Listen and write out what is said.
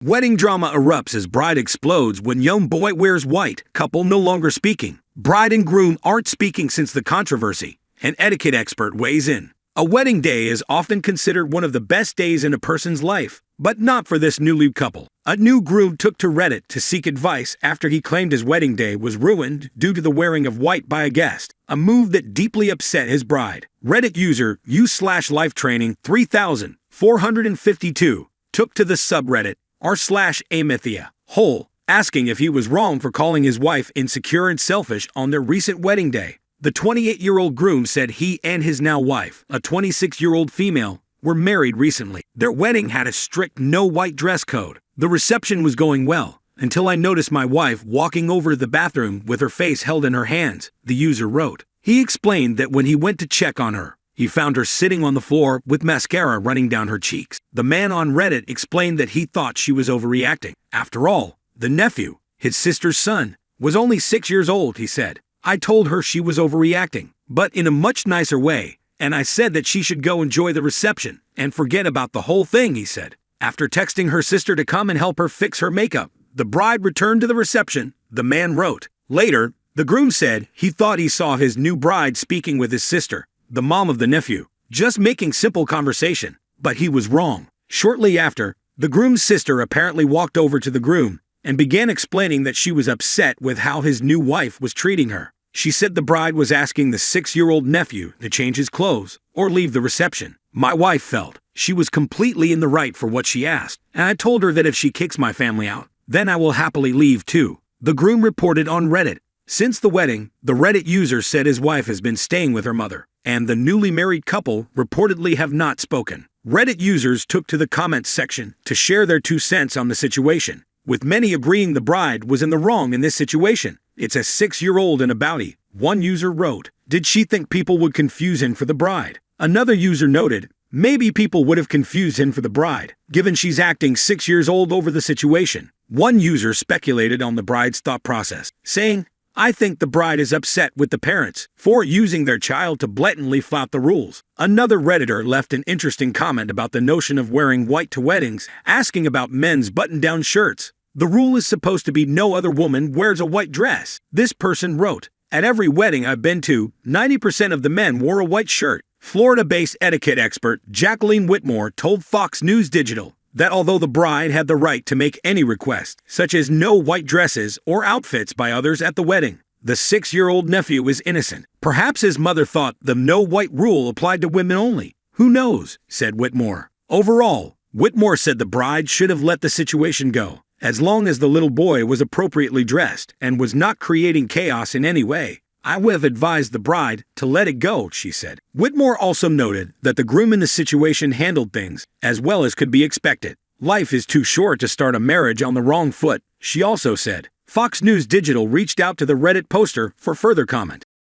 Wedding drama erupts as bride explodes when young boy wears white, couple no longer speaking. Bride and groom aren't speaking since the controversy. An etiquette expert weighs in. A wedding day is often considered one of the best days in a person's life, but not for this newly couple. A new groom took to Reddit to seek advice after he claimed his wedding day was ruined due to the wearing of white by a guest, a move that deeply upset his bride. Reddit user u/lifetraining 3452 took to the subreddit r/amithia hole, asking if he was wrong for calling his wife insecure and selfish on their recent wedding day. The 28-year-old groom said he and his now wife, a 26-year-old female, were married recently. Their wedding had a strict no-white dress code. The reception was going well, until I noticed my wife walking over to the bathroom with her face held in her hands, the user wrote. He explained that when he went to check on her, he found her sitting on the floor with mascara running down her cheeks. The man on Reddit explained that he thought she was overreacting. After all, the nephew, his sister's son, was only 6 years old, he said. I told her she was overreacting, but in a much nicer way, and I said that she should go enjoy the reception and forget about the whole thing, he said. After texting her sister to come and help her fix her makeup, the bride returned to the reception, the man wrote. Later, the groom said he thought he saw his new bride speaking with his sister, the mom of the nephew, just making simple conversation, but he was wrong. Shortly after, the groom's sister apparently walked over to the groom and began explaining that she was upset with how his new wife was treating her. She said the bride was asking the 6-year-old nephew to change his clothes or leave the reception. My wife felt she was completely in the right for what she asked, and I told her that if she kicks my family out, then I will happily leave too, the groom reported on Reddit. Since the wedding, the Reddit user said his wife has been staying with her mother, and the newly married couple reportedly have not spoken. Reddit users took to the comments section to share their 2 cents on the situation, with many agreeing the bride was in the wrong in this situation. It's a 6-year-old and a boutie, one user wrote. Did she think people would confuse him for the bride? Another user noted, maybe people would have confused him for the bride, given she's acting 6 years old over the situation. One user speculated on the bride's thought process, saying, I think the bride is upset with the parents for using their child to blatantly flout the rules. Another Redditor left an interesting comment about the notion of wearing white to weddings, asking about men's button-down shirts. The rule is supposed to be no other woman wears a white dress. This person wrote, at every wedding I've been to, 90% of the men wore a white shirt. Florida-based etiquette expert Jacqueline Whitmore told Fox News Digital that although the bride had the right to make any request, such as no white dresses or outfits by others at the wedding, the 6-year-old nephew is innocent. Perhaps his mother thought the no white rule applied to women only. Who knows, said Whitmore. Overall, Whitmore said the bride should have let the situation go, as long as the little boy was appropriately dressed and was not creating chaos in any way. I would have advised the bride to let it go, she said. Whitmore also noted that the groom in the situation handled things as well as could be expected. Life is too short to start a marriage on the wrong foot, she also said. Fox News Digital reached out to the Reddit poster for further comment.